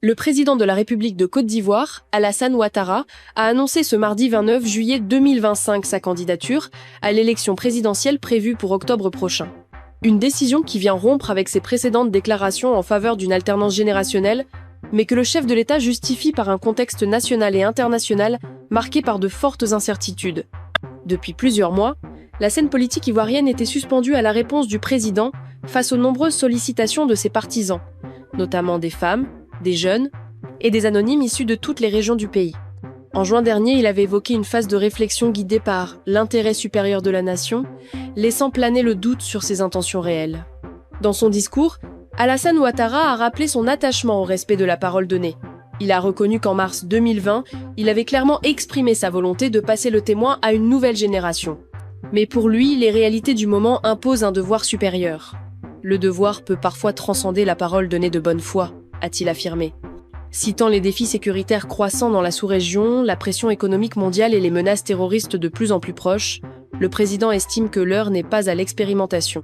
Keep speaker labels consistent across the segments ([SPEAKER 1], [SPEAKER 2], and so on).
[SPEAKER 1] Le président de la République de Côte d'Ivoire, Alassane Ouattara, a annoncé ce mardi 29 juillet 2025 sa candidature à l'élection présidentielle prévue pour octobre prochain. Une décision qui vient rompre avec ses précédentes déclarations en faveur d'une alternance générationnelle, mais que le chef de l'État justifie par un contexte national et international marqué par de fortes incertitudes. Depuis plusieurs mois, la scène politique ivoirienne était suspendue à la réponse du président face aux nombreuses sollicitations de ses partisans, notamment des femmes, des jeunes et des anonymes issus de toutes les régions du pays. En juin dernier, il avait évoqué une phase de réflexion guidée par l'intérêt supérieur de la nation, laissant planer le doute sur ses intentions réelles. Dans son discours, Alassane Ouattara a rappelé son attachement au respect de la parole donnée. Il a reconnu qu'en mars 2020, il avait clairement exprimé sa volonté de passer le témoin à une nouvelle génération. Mais pour lui, les réalités du moment imposent un devoir supérieur. Le devoir peut parfois transcender la parole donnée de bonne foi, a-t-il affirmé. Citant les défis sécuritaires croissants dans la sous-région, la pression économique mondiale et les menaces terroristes de plus en plus proches, le président estime que l'heure n'est pas à l'expérimentation.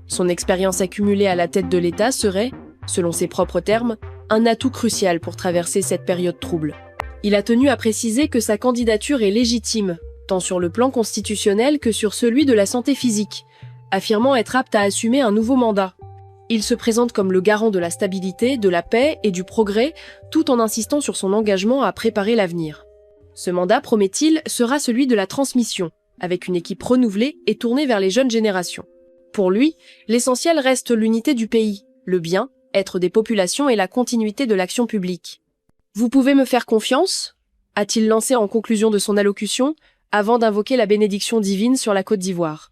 [SPEAKER 1] Son expérience accumulée à la tête de l'État serait, selon ses propres termes, un atout crucial pour traverser cette période trouble. Il a tenu à préciser que sa candidature est légitime, tant sur le plan constitutionnel que sur celui de la santé physique, affirmant être apte à assumer un nouveau mandat. Il se présente comme le garant de la stabilité, de la paix et du progrès, tout en insistant sur son engagement à préparer l'avenir. Ce mandat, promet-il, sera celui de la transmission, avec une équipe renouvelée et tournée vers les jeunes générations. Pour lui, l'essentiel reste l'unité du pays, le bien-être des populations et la continuité de l'action publique. « Vous pouvez me faire confiance ?» a-t-il lancé en conclusion de son allocution, avant d'invoquer la bénédiction divine sur la Côte d'Ivoire.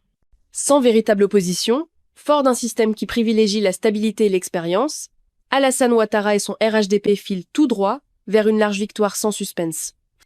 [SPEAKER 1] Sans véritable opposition, fort d'un système qui privilégie la stabilité et l'expérience, Alassane Ouattara et son RHDP filent tout droit vers une large victoire sans suspense.